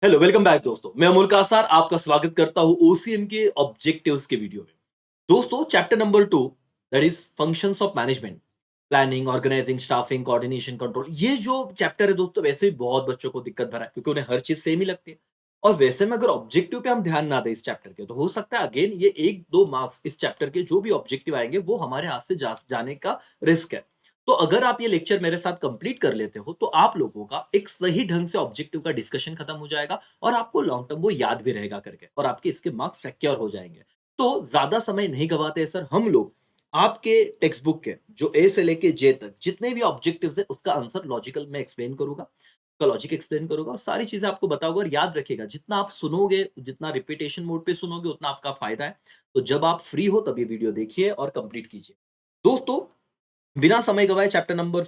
Hello, welcome back दोस्तों। मैं अमोल कासार आपका स्वागत करता हूं ओसीएम के ऑब्जेक्टिव्स के वीडियो में। दोस्तों, chapter number 2 that is functions of management, planning, organising, staffing, coordination, control. ये जो चैप्टर है दोस्तों, वैसे ही बहुत बच्चों को दिक्कत भरा है क्योंकि उन्हें हर चीज सेम ही लगती है। और वैसे में अगर ऑब्जेक्टिव पे हम ध्यान ना दें इस चैप्टर के, तो हो सकता है अगेन ये 1-2 मार्क्स इस चैप्टर के जो भी ऑब्जेक्टिव आएंगे वो हमारे हाथ से जाने का रिस्क है। तो अगर आप ये लेक्चर मेरे साथ कंप्लीट कर लेते हो तो आप लोगों का एक सही ढंग से ऑब्जेक्टिव का डिस्कशन खत्म हो जाएगा और आपको लॉन्ग टर्म वो याद भी रहेगा करके और आपके इसके मार्क्स सिक्योर हो जाएंगे। तो ज्यादा समय नहीं गवाते हैं सर, हम लोग आपके टेक्स्ट बुक के जो ए से लेके जे तक जितने भी ऑब्जेक्टिव्स है उसका आंसर लॉजिकल में एक्सप्लेन करूंगा, उसका लॉजिक एक्सप्लेन करूंगा और सारी चीजें आपको बताऊंगा। और याद रखिएगा, जितना आप सुनोगे, जितना रिपीटेशन मोड पे सुनोगे, उतना आपका फायदा है। तो जब आप फ्री हो तब ये वीडियो देखिए और कंप्लीट कीजिए। दोस्तों, बिना समय गवाए चैप्टर नंबर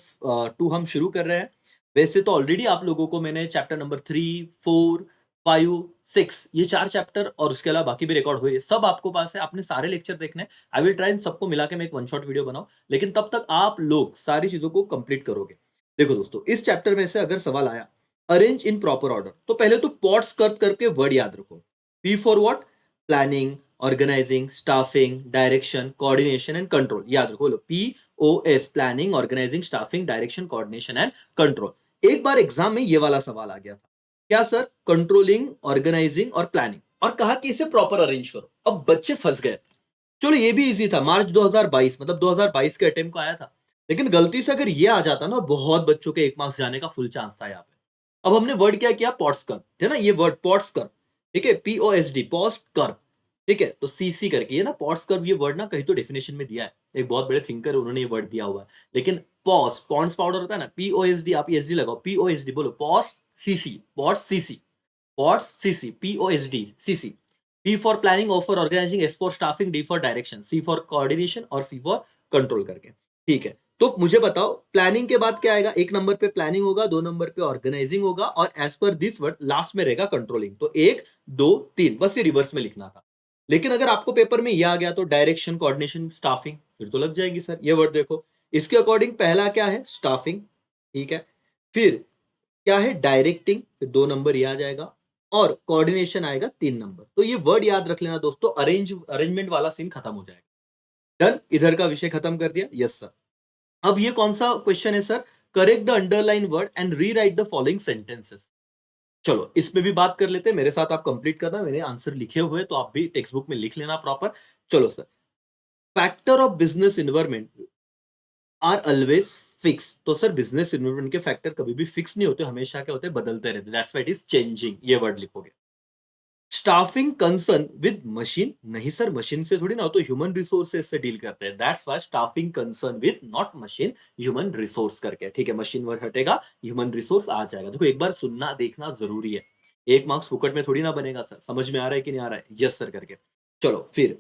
2 हम शुरू कर रहे हैं। वैसे तो ऑलरेडी आप लोगों को मैंने चैप्टर नंबर 3, 4, 5, 6 ये 4 चैप्टर और उसके अलावा बाकी भी रिकॉर्ड हुए, सब आपको पास है। आपने सारे लेक्चर देखने हैं। आई विल ट्राई इन सबको मिला के मैं एक वन शॉट वीडियो बनाऊं, लेकिन तब तक आप लोग सारी चीजों को कंप्लीट करोगे। देखो दोस्तों, इस चैप्टर में से अगर सवाल आया अरेंज इन प्रॉपर ऑर्डर, तो पहले तो पॉट्स कर्व करके वर्ड याद रखो। P for what? Planning, organising, staffing, direction, coordination and control. याद रखो, P OS, planning, organising, staffing, direction, coordination and control. एक बार एग्जाम में ये वाला सवाल आ गया था, क्या सर? कंट्रोलिंग, ऑर्गेनाइजिंग और प्लानिंग, और कहा कि इसे प्रॉपर अरेंज करो। अब बच्चे फंस गए। चलो ये भी इजी था, मार्च 2022 मतलब 2022 के अटेम्प्ट को आया था। लेकिन गलती से अगर ये आ जाता ना, बहुत बच्चों के 1 मार्क्स जाने का फुल चांस था यहाँ पे। अब हमने वर्ड क्या किया? पॉट्स कर, है ना, ये वर्ड पॉट्स कर। ठीक है, पीओएसडी, पॉस्ट कर। ठीक है, तो सीसी करके ये ना पॉट्स कर, ये वर्ड ना कहीं तो डेफिनेशन में दिया है। एक बहुत बड़े थिंकर है, उन्होंने ये वर्ड दिया हुआ है। लेकिन पॉस, पॉन्ड्स पाउडर होता है ना, पीओएसडी, आप एसडी लगाओ, पीओएसडी बोलो, post CC, pots CC, pots CC, POSD CC. P for planning, O for organising, S for staffing, D for direction, C for coordination और C फॉर कंट्रोल करके। ठीक है, तो मुझे बताओ प्लानिंग के बाद क्या आएगा? 1 नंबर पे प्लानिंग होगा, 2 नंबर पे ऑर्गेनाइजिंग होगा और as per this word last में रहेगा कंट्रोलिंग। तो 1, 2, 3 बस ये रिवर्स में लिखना था। लेकिन अगर आपको पेपर में यह आ गया तो डायरेक्शन, कोऑर्डिनेशन, स्टाफिंग फिर तो लग जाएगी सर। ये वर्ड देखो, इसके अकॉर्डिंग पहला क्या है? स्टाफिंग। ठीक है, फिर क्या है? डायरेक्टिंग, फिर 2 नंबर ये आ जाएगा और कोऑर्डिनेशन आएगा 3 नंबर। तो ये वर्ड याद रख लेना दोस्तों, अरेंजमेंट वाला सीन खत्म हो जाएगा। डन, इधर का विषय खत्म कर दिया। Yes sir. अब ये कौन सा क्वेश्चन है sir? Correct the underline word and rewrite the following sentences. चलो इसमें भी बात कर लेते हैं, मेरे साथ आप कंप्लीट करना। मैंने आंसर लिखे हुए तो आप भी टेक्स्ट बुक में लिख लेना प्रॉपर। चलो sir, factor of business environment are always fix. तो सर बिजनेस इन्वायरमेंट के फैक्टर कभी भी फिक्स नहीं होते, हमेशा क्या होते हैं? बदलते रहते। That's why it is changing, ये वर्ड लिखोगे। स्टाफिंग कंसर्न विद मशीन, नहीं सर, मशीन से थोड़ी ना हो, तो ह्यूमन रिसोर्सेज से डील करते हैं। That's why staffing concern with not machine, human resource करके। ठीक है, मशीन वर्ड हटेगा, ह्यूमन रिसोर्स आ जाएगा। देखो एक बार सुनना देखना जरूरी है, 1 मार्क्स फुकट में थोड़ी ना बनेगा सर। समझ में आ रहा है कि नहीं आ रहा है? यस सर करके। चलो फिर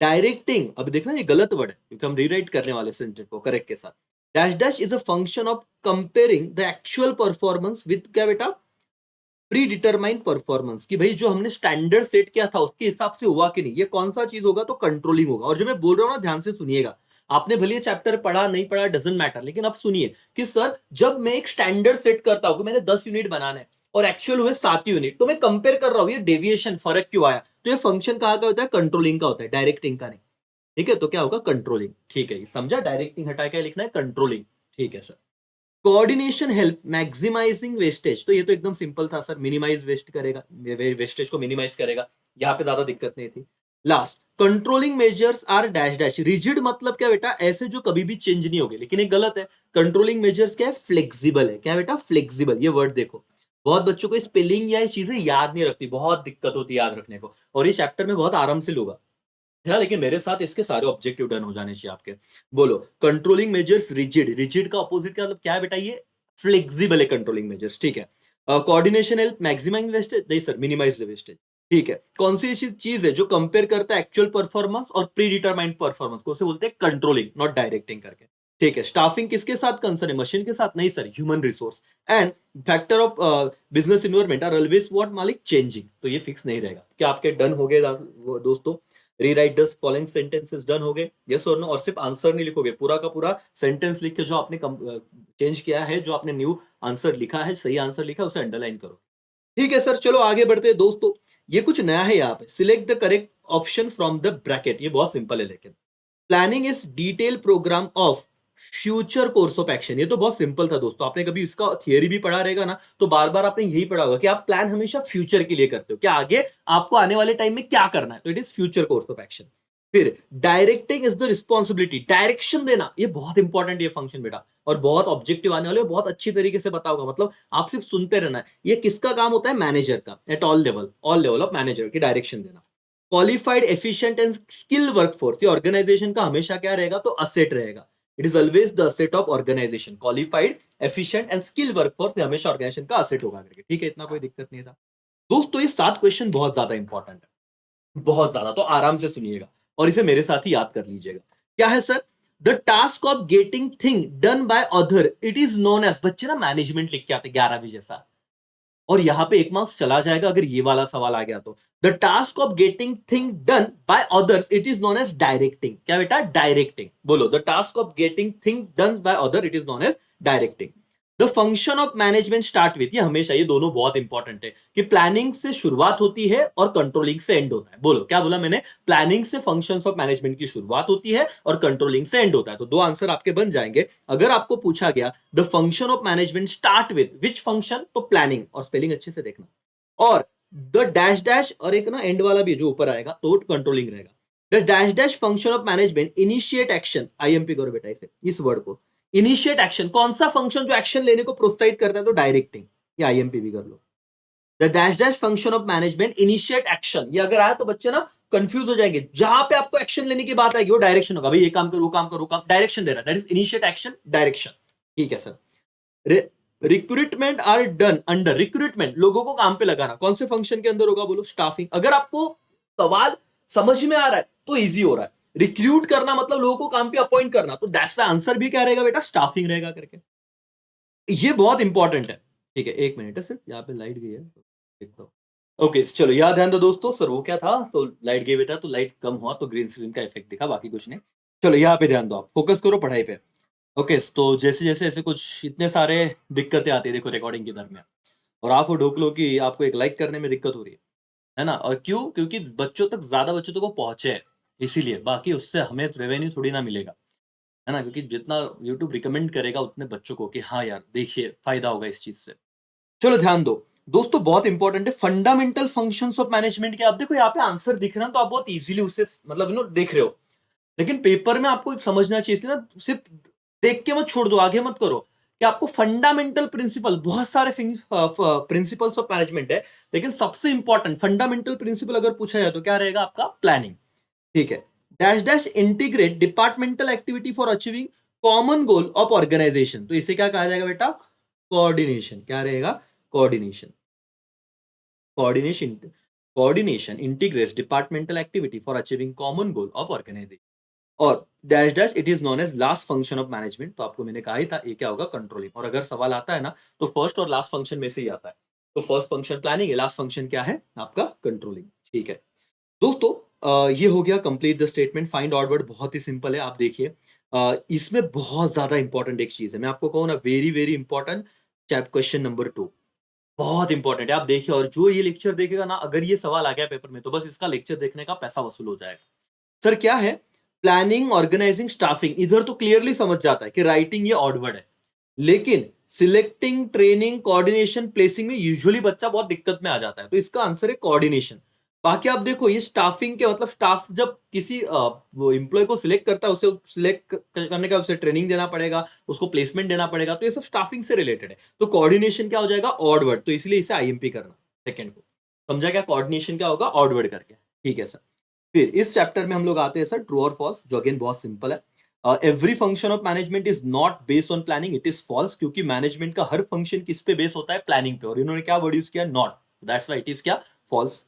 डायरेक्टिंग, अब देखना ये गलत वर्ड है क्योंकि हम रीराइट करने वाले सेंटेंस को करेक्ट के साथ। Dash dash is a function of comparing the actual performance with क्या बेटा? प्री डिटरमाइंड परफॉर्मेंस, कि भाई जो हमने स्टैंडर्ड सेट किया था उसके हिसाब से हुआ कि नहीं। ये कौन सा चीज होगा? तो कंट्रोलिंग होगा। और जो मैं बोल रहा हूं ना, ध्यान से सुनिएगा। आपने भले ये चैप्टर पढ़ा नहीं पढ़ा डजेंट मैटर, लेकिन अब सुनिए कि सर जब मैं एक स्टैंडर्ड सेट करता हूं कि मैंने 10 यूनिट बनाना है और एक्चुअल हुए 7 यूनिट, तो मैं कंपेयर कर रहा हूं ये डेविएशन, फर्क क्यों आया। तो ये फंक्शन कहाँ का होता है? कंट्रोलिंग का होता है, डायरेक्टिंग का नहीं। ठीक है, तो क्या होगा? कंट्रोलिंग। ठीक है, समझा? डायरेक्टिंग हटा के लिखना है कंट्रोलिंग। ठीक है sir. Coordination help maximising wastage, तो ये तो एकदम सिंपल था सर, मिनिमाइज वेस्ट करेगा, वेस्टेज को मिनिमाइज करेगा। यहाँ पे ज्यादा दिक्कत नहीं थी। Last, controlling measures are dash dash rigid, मतलब क्या बेटा? ऐसे जो कभी भी चेंज नहीं होंगे। लेकिन एक गलत है, कंट्रोलिंग मेजर्स क्या है? फ्लेक्सिबल है। क्या बेटा? फ्लेक्सिबल। ये वर्ड देखो, बहुत बच्चों को स्पेलिंग या ये चीजें याद नहीं रखती, बहुत दिक्कत होती है याद रखने को, और ये चैप्टर में बहुत आराम से लोगा है ना। लेकिन मेरे साथ इसके सारे ऑब्जेक्टिव डन हो जाने चाहिए आपके। बोलो, कंट्रोलिंग मेजर्स रिजिड, रिजिड का ऑपोजिट का मतलब क्या है बेटा? ये फ्लेक्सिबल है कंट्रोलिंग मेजर्स। ठीक है, कोऑर्डिनेशन हेल्प मैक्सिमाइज वेस्टेज, नहीं सर, मिनिमाइज द वेस्टेज। ठीक है, कौन सी ऐसी चीज है जो कंपेयर करता है एक्चुअल परफॉर्मेंस और प्री डिटरमाइंड परफॉर्मेंस को? उसे बोलते हैं कंट्रोलिंग, नॉट डायरेक्टिंग करके। ठीक है, स्टाफिंग किसके साथ कंसर्न है? मशीन के साथ? नहीं sir, human resource. And factor of business environment are always what मालिक? चेंजिंग। तो ये फिक्स नहीं रहेगा। क्या आपके डन हो गए दोस्तों? Rewrite the following sentences done हो गए? यस और नो? और सिर्फ आंसर नहीं लिखोगे, पूरा का पूरा सेंटेंस लिख के जो आपने चेंज किया है, जो आपने न्यू आंसर लिखा है, सही आंसर लिखा है, उसे अंडरलाइन करो। ठीक है सर, चलो आगे बढ़ते हैं दोस्तों। ये कुछ नया है यहाँ पे, select the correct option from the bracket. ये बहुत सिंपल है, लेकिन planning is detail programme of future course of action. ये तो बहुत सिंपल था दोस्तों, आपने कभी इसका थियरी भी पढ़ा रहेगा ना, तो बार बार आपने यही पढ़ा होगा कि आप प्लान हमेशा फ्यूचर के लिए करते हो, कि आगे आपको आने वाले टाइम में क्या करना है, तो it is future course of action. फिर directing is the responsibility, direction देना, ये बहुत इंपॉर्टेंट ये फंक्शन बेटा, और बहुत ऑब्जेक्टिव आने वाले, बहुत अच्छी तरीके से बताओगा, मतलब आप सिर्फ सुनते रहना है। ये किसका काम होता है? मैनेजर का, at all level of manager की डायरेक्शन देना। Qualified efficient and skill workforce, ये ऑर्गेनाइजेशन का हमेशा क्या रहेगा? तो असेट रहेगा। It is always the asset of organisation. Qualified efficient and skill workforce ये हमेशा ऑर्गेनाइजेशन का असेट होगा करके, ठीक है, इतना कोई दिक्कत नहीं था दोस्तों। ये 7 क्वेश्चन बहुत ज्यादा इंपॉर्टेंट है, बहुत ज्यादा, तो आराम से सुनिएगा और इसे मेरे साथ ही याद कर लीजिएगा। क्या है sir? The task of getting thing done by other, it is known as, बच्चे ना मैनेजमेंट लिख के आते 11वीं जैसा, और यहां पे 1 मार्क्स चला जाएगा अगर ये वाला सवाल आ गया तो। The task of getting thing done by others, it is known as directing. क्या बेटा? डायरेक्टिंग। बोलो, the task of getting thing done by other, it is known as directing. The function of management start with, ये हमेशा, ये दोनों बहुत important है, कि प्लानिंग से शुरुआत होती है और कंट्रोलिंग से एंड होता है। बोलो, क्या बोला मैंने? प्लानिंग से फंक्शंस ऑफ मैनेजमेंट की शुरुआत होती है और कंट्रोलिंग से एंड होता है। तो 2 आंसर आपके बन जाएंगे। अगर आपको पूछा गया the function of management start with which function, तो प्लानिंग, और स्पेलिंग अच्छे से देखना, और द डैश डैश, और एक ना एंड वाला भी जो ऊपर आएगा तो कंट्रोलिंग रहेगा। The dash dash function of management initiate action, IMP करो बेटा इसे, इस वर्ड को, इनिशिएट एक्शन। कौन सा फंक्शन जो एक्शन लेने को प्रोत्साहित करता है? तो डायरेक्टिंग, या आईएमपी भी कर लो। The dash dash function of management initiate action, ये अगर आया तो बच्चे ना कंफ्यूज हो जाएंगे। जहां पे आपको एक्शन लेने की बात आएगी वो डायरेक्शन होगा, भाई ये काम करो, वो काम करो, वो काम, डायरेक्शन दे रहा है, that is initiate action, direction. ठीक है sir. Recruitment are done under, recruitment लोगों को काम पे लगाना, कौन से फंक्शन के अंदर होगा? बोलो, स्टाफिंग। अगर आपको सवाल समझ में आ रहा है तो इजी हो रहा है। रिक्रूट करना मतलब लोगों को काम पे अपॉइंट करना, तो दैट्स द आंसर भी क्या रहेगा बेटा? स्टाफिंग रहेगा करके। ये बहुत इंपॉर्टेंट है। ठीक है, 1 मिनट है सिर्फ, यहाँ पे लाइट गई है, देखता हूँ। ओके, चलो याद ध्यान दो दोस्तों। सर वो क्या था? तो लाइट गई बेटा, तो लाइट कम हुआ तो ग्रीन स्क्रीन का इफेक्ट दिखा, बाकी कुछ नहीं। चलो यहाँ पे ध्यान दो, आप फोकस करो पढ़ाई पे। ओके, तो जैसे जैसे ऐसे कुछ इतने सारे दिक्कतें आती है देखो रिकॉर्डिंग के दरमियान, और आप वो ढोक लो कि आपको एक लाइक करने में दिक्कत हो रही है ना? और क्यों? क्योंकि बच्चों तक, ज्यादा बच्चों तक वो पहुंचे है, इसीलिए। बाकी उससे हमें रेवेन्यू थोड़ी ना मिलेगा, है ना? क्योंकि जितना यूट्यूब रिकमेंड करेगा उतने बच्चों को कि हाँ यार देखिए फायदा होगा इस चीज से। चलो ध्यान दो दोस्तों, बहुत इंपॉर्टेंट है फंडामेंटल फंक्शंस ऑफ मैनेजमेंट के। आप देखो यहाँ पे आंसर दिख रहा है तो आप बहुत इजीली उससे मतलब देख रहे हो, लेकिन पेपर में आपको समझना चाहिए ना, सिर्फ देख के मत छोड़ दो, आगे मत करो, कि आपको फंडामेंटल प्रिंसिपल, बहुत सारे प्रिंसिपल्स ऑफ मैनेजमेंट है, लेकिन सबसे इंपॉर्टेंट फंडामेंटल प्रिंसिपल अगर पूछा जाए तो क्या रहेगा आपका? प्लानिंग। ठीक है। Dash dash integrate departmental activity for achieving common goal of organisation, तो इसे क्या कहा जाएगा बेटा? कोऑर्डिनेशन। क्या रहेगा? Coordination. Coordination, coordination integrates departmental activity for achieving common goal of organisation. और dash dash it is known as last function of management, तो आपको मैंने कहा ही था ये क्या होगा? कंट्रोलिंग। और अगर सवाल आता है ना तो फर्स्ट और लास्ट फंक्शन में से ही आता है, तो फर्स्ट फंक्शन प्लानिंग है, लास्ट फंक्शन क्या है आपका? कंट्रोलिंग। ठीक है दोस्तों, ये हो गया complete the statement. Find out word बहुत ही सिंपल है, आप देखिए। इसमें बहुत ज्यादा इंपॉर्टेंट एक चीज है, मैं आपको कहूँ ना, very very important. Question number 2 बहुत इंपॉर्टेंट है, आप देखिए। और जो ये लेक्चर देखेगा ना, अगर ये सवाल आ गया पेपर में, तो बस इसका लेक्चर देखने का पैसा वसूल हो जाएगा। सर क्या है? प्लानिंग, ऑर्गेनाइजिंग, स्टाफिंग, इधर तो क्लियरली समझ जाता है कि राइटिंग ये ऑड वर्ड है, लेकिन सिलेक्टिंग, ट्रेनिंग, कोऑर्डिनेशन, प्लेसिंग में यूजुअली बच्चा बहुत दिक्कत में आ जाता है, तो इसका आंसर है कोऑर्डिनेशन। बाकी आप देखो, ये स्टाफिंग के मतलब, स्टाफ जब किसी वो एम्प्लॉय को सिलेक्ट करता है, उसे सिलेक्ट करने का, उसे ट्रेनिंग देना पड़ेगा, उसको प्लेसमेंट देना पड़ेगा, तो ये सब स्टाफिंग से रिलेटेड है। तो कोऑर्डिनेशन क्या हो जाएगा? ऑड वर्ड, तो इसलिए इसे आईएमपी करना सेकंड को। समझा क्या? कोऑर्डिनेशन क्या होगा? ऑड वर्ड करके। ठीक है सर। फिर इस चैप्टर में हम लोग आते हैं सर ट्रू और फॉल्स, जो अगेन बहुत सिंपल है। Every function of management is not based on planning, it is false, क्योंकि मैनेजमेंट का हर फंक्शन किस पे बेस होता है? प्लानिंग पे। और इन्होंने क्या वर्ड यूज किया? Not, that's why it is क्या? False.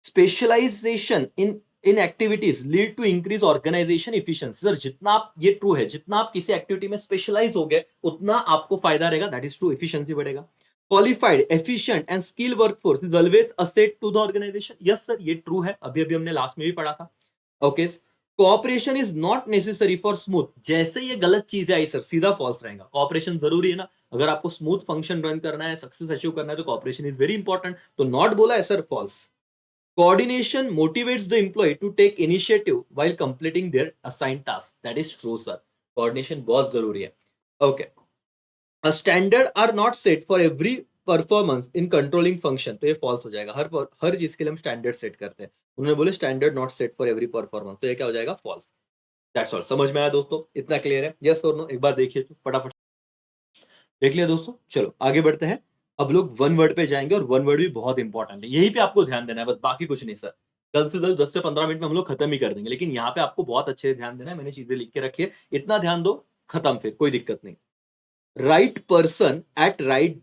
Specialisation in activities lead to increase organisation efficiency, sir जितना आप, ये ट्रू है, जितना आप किसी एक्टिविटी में स्पेशलाइज हो गए उतना आपको फायदा रहेगा, दैट इज ट्रू, एफिशिएंसी बढ़ेगा। Qualified, efficient and skill workforce is always asset to the organisation, yes sir ये ट्रू है, अभी अभी हमने लास्ट में भी पढ़ा था। Okay, cooperation is not necessary for smooth, जैसे ये गलत चीज है सर, सीधा फॉल्स रहेगा। कोऑपरेशन जरूरी है ना, अगर आपको स्मूथ फंक्शन रन करना है, सक्सेस अचीव करना है, तो कोऑपरेशन इज वेरी इंपॉर्टेंट। तो नॉट बोला है sir, false. Coordination motivates the employ to take initiative while completing their assigned task, that is true sir. Coordination बहुत जरूरी है। Okay, a standard are not set for every performance in controlling function, तो ये false हो जाएगा। हर चीज के लिए हम स्टैंडर्ड सेट करते हैं, उन्होंने बोले standard not set for every performance, तो ये क्या हो जाएगा? फॉल्स। That's all. समझ में आया दोस्तों? इतना क्लियर है? यस और नो? एक बार देखिए तो फटाफट। देख लिया दोस्तों? चलो आगे बढ़ते हैं। अब लोग वन वर्ड पे जाएंगे, और वन वर्ड भी बहुत इंपॉर्टेंट है, यही पे आपको ध्यान देना है बस, बाकी कुछ नहीं सर। जल्द से जल्द 10 से 15 मिनट में हम लोग खत्म ही कर देंगे, लेकिन यहाँ पे आपको बहुत अच्छे से ध्यान देना है। मैंने चीजें लिख के रखी है, इतना ध्यान दो, खत्म, फिर कोई दिक्कत नहीं। Right person at right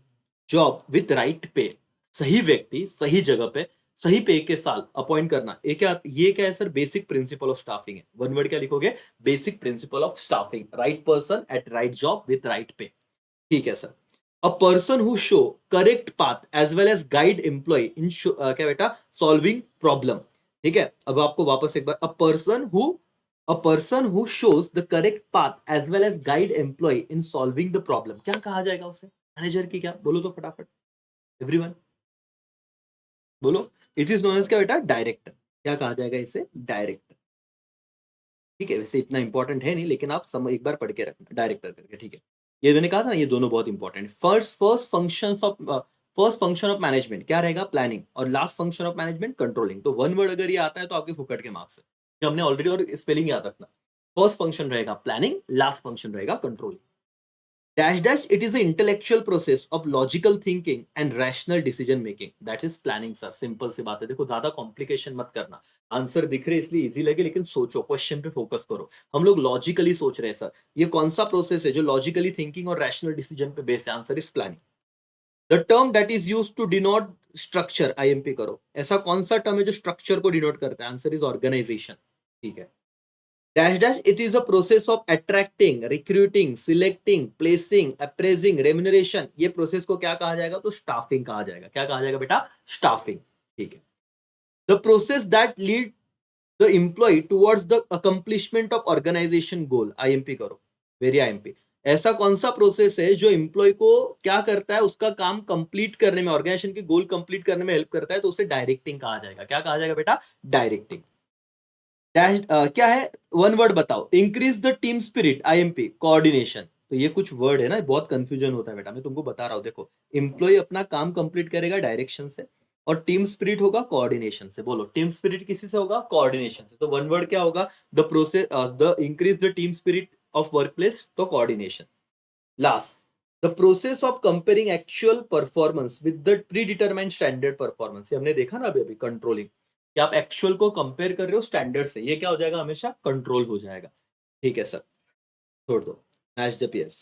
job with right पे, सही व्यक्ति सही जगह पे सही पे के साथ अपॉइंट करना, ये क्या है sir? Basic principle of staffing है। वन वर्ड क्या लिखोगे? Basic principle of staffing. Right person at right job with right pay, ठीक है sir. A person who show correct path as well as guide employ in क्या बेटा? Solving problem, ठीक है। अब आपको वापस एक बार, a person who shows the correct path as well as guide employee in solving the problem, क्या कहा जाएगा उसे? मैनेजर की क्या? बोलो तो फटाफट, एवरीवन बोलो। इट इज नोन एज क्या बेटा? डायरेक्टर। क्या कहा जाएगा इसे? डायरेक्टर, ठीक है। वैसे इतना इंपॉर्टेंट है नहीं, लेकिन आप एक बार पढ़ के रखना, डायरेक्टर करके, ठीक है। ये मैंने कहा था, ये दोनों बहुत important. First function of management क्या रहेगा? प्लानिंग। और last function of management controlling. तो वन वर्ड अगर ये आता है तो आपके फुकट के मार्क्स है, ये हमने ऑलरेडी, और स्पेलिंग याद रखना। फर्स्ट फंक्शन रहेगा प्लानिंग, लास्ट फंक्शन रहेगा controlling. Dash dash, it is an intellectual process of logical thinking and rational decision making. That is planning, sir. Simple सी बात है। देखो, ज्यादा कॉम्प्लिकेशन मत करना। आंसर दिख रहे इसलिए इजी लगे, लेकिन सोचो, क्वेश्चन पे फोकस करो। हम लोग लॉजिकली सोच रहे हैं सर। ये कौन सा प्रोसेस है जो लॉजिकली थिंकिंग और रैशनल डिसीजन पे बेस है? Answer is planning. The term that is use to denote structure, IMP करो। ऐसा कौन सा टर्म है जो स्ट्रक्चर को डिनोट करता है? आंसर इज ऑर्गेनाइजेशन, ठीक है। Dash dash, it is a process of attracting, recruiting, selecting, placing, appraising, remuneration. ये प्रोसेस को क्या कहा जाएगा? तो स्टाफिंग कहा जाएगा। क्या कहा जाएगा बेटा? स्टाफिंग, ठीक है। The process that lead the employ towards the accomplishment of organisation goal, IMP करो, वेरी आईएमपी। ऐसा कौन सा प्रोसेस है जो एम्प्लॉय को क्या करता है? उसका काम कंप्लीट करने में, ऑर्गेनाइजेशन के गोल कंप्लीट करने में हेल्प करता है, तो उसे डायरेक्टिंग कहा जाएगा। क्या कहा जाएगा बेटा? डायरेक्टिंग। डैश क्या है? वन वर्ड बताओ। Increase the team spirit, IMP coordination. तो ये कुछ वर्ड है ना, बहुत कंफ्यूजन होता है बेटा, मैं तुमको बता रहा हूँ। देखो, एम्प्लॉय अपना काम कंप्लीट करेगा डायरेक्शन से, और टीम स्पिरिट होगा कोऑर्डिनेशन से। बोलो, टीम स्पिरिट किसी से होगा? कोऑर्डिनेशन से। तो वन वर्ड क्या होगा? The process, the increase the team spirit of work place, तो coordination. Last, the process of comparing actual performance with the pre determined standard performance, हमने देखा ना अभी अभी, कंट्रोलिंग, कि आप एक्चुअल को कंपेयर कर रहे हो स्टैंडर्ड से, ये क्या हो जाएगा? हमेशा कंट्रोल हो जाएगा, ठीक है सर। छोड़ दो, मैच द पेयर्स।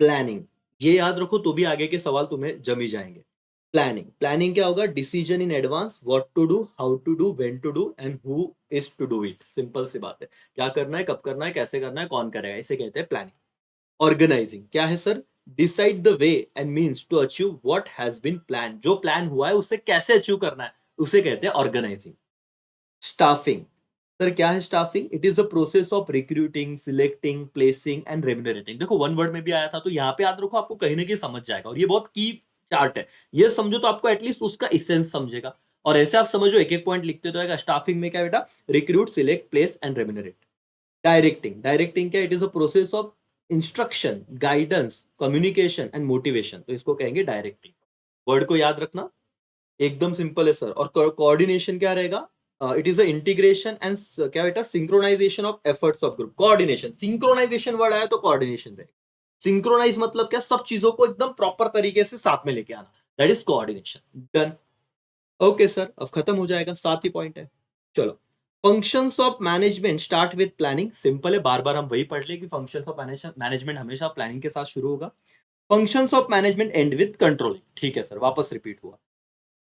प्लानिंग, ये याद रखो, तो भी आगे के सवाल तुम्हें जमी जाएंगे। प्लानिंग, प्लानिंग क्या होगा? Decision in advance, what to do, how to do, when to do, and who is to do it. Simple सी बात है, क्या करना है, कब करना है, कैसे करना है, कौन करेगा, इसे कहते हैं प्लानिंग। ऑर्गेनाइजिंग क्या है sir? Decide the way and means to achieve what has been plan, जो प्लान हुआ है उसे कैसे अचीव करना है, उसे कहते हैं ऑर्गेनाइजिंग। स्टाफिंग, सर क्या है staffing? It is a process of recruiting, selecting, placing and remunerating. देखो, वन वर्ड में भी आया था, तो यहाँ पे याद रखो, आपको कहीं ना कहीं समझ जाएगा, और ये बहुत की चार्ट है। ये समझो तो आपको एटलीस्ट उसका इसेंस समझेगा, और ऐसे आप समझो, एक एक पॉइंट लिखते तो आएगा। स्टाफिंग में क्या बेटा? Recruit, select, place and remunerate. Directing, directing क्या? It is a process of instruction, guidance, communication and motivation, तो इसको कहेंगे डायरेक्टिंग। वर्ड को याद रखना, एकदम सिंपल है सर। और कोऑर्डिनेशन क्या रहेगा? It is a integration and क्या बेटा? Synchronisation of efforts of group. Coordination, synchronisation word आया तो कोऑर्डिनेशन रहेगा। सिंक्रोनाइज मतलब क्या? सब चीजों को एकदम प्रॉपर तरीके से साथ में लेके आना, that is coordination. Done, okay sir, अब खत्म हो जाएगा, 7 ही पॉइंट है। चलो, functions of management start with planning. Simple है, बार बार हम वही पढ़ ले कि फंक्शन ऑफ मैनेजमेंट हमेशा प्लानिंग के साथ शुरू होगा। Functions of management and with controlling, ठीक है सर, वापस रिपीट हुआ।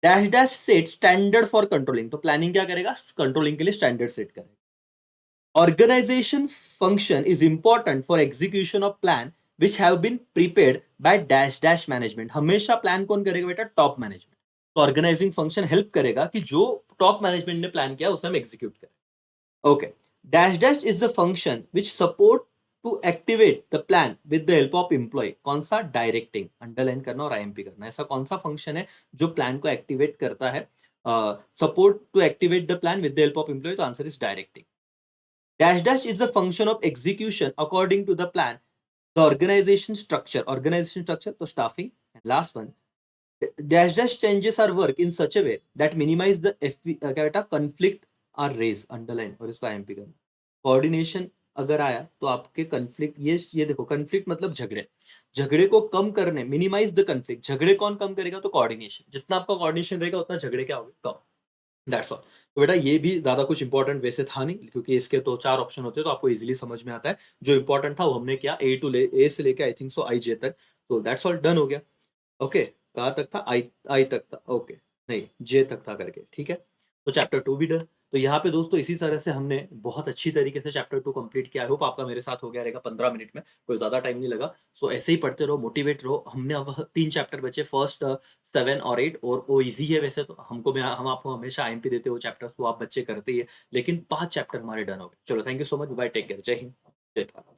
Dash dash set standard for controlling, तो प्लानिंग क्या करेगा? कंट्रोलिंग के लिए स्टैंडर्ड सेट करेगा। Organisation function is important for execution of plan which have been prepared by dash dash management. हमेशा प्लान कौन करेगा बेटा? Top management. तो ऑर्गेनाइजिंग फंक्शन हेल्प करेगा कि जो टॉप मैनेजमेंट ने प्लान किया उसे हम एग्जीक्यूट करें। Okay, dash dash is the function which support to activate the plan with the help of employ, कौन सा? डायरेक्टिंग, अंडरलाइन करना और आईएमपी करना। ऐसा कौन सा फंक्शन है जो प्लान को एक्टिवेट करता है? Support to activate the plan with the help of employ, तो answer is directing. Dash dash is a function of execution according to the plan, the organisation structure तो staffing. Last one, dash dash changes are work in such a way that minimise the क्या बेटा conflict are raise, underline और इसको IMP करना। Coordination अगर आया तो आपके कन्फ्लिक्ट, ये देखो कन्फ्लिक्ट मतलब झगड़े, झगड़े को कम करने, मिनिमाइज द कन्फ्लिक्ट, झगड़े कौन कम करेगा? तो कोऑर्डिनेशन, जितना आपका कोऑर्डिनेशन रहेगा उतना झगड़े क्या होंगे? कम। That's all. तो बेटा ये भी ज्यादा कुछ इंपॉर्टेंट वैसे था नहीं, क्योंकि इसके तो 4 ऑप्शन होते हैं तो आपको इजीली समझ में आता है। जो इंपॉर्टेंट था वो हमने किया, ए से लेके आई थिंक सो आई जे तक। तो दैट्स ऑल, डन हो गया। ओके, कहाँ तक था? आई तक था। ओके, नहीं जे तक था करके, ठीक है। तो चैप्टर 2 भी डन। तो यहाँ पे दोस्तों इसी तरह से हमने बहुत अच्छी तरीके से चैप्टर 2 कंप्लीट किया। आई होप आपका मेरे साथ हो गया रहेगा 15 मिनट में, कोई ज्यादा टाइम नहीं लगा। सो ऐसे ही पढ़ते रहो, मोटिवेट रहो। हमने अब 3 चैप्टर बचे, फर्स्ट 7 और 8, और वो ईजी है वैसे तो। हम आपको हमेशा आईएमपी देते हो चैप्टर, तो आप बच्चे करते ही है, लेकिन 5 चैप्टर हमारे डन हो गए। चलो, thank you so much, bye, take care, जय हिंद, जय भारत।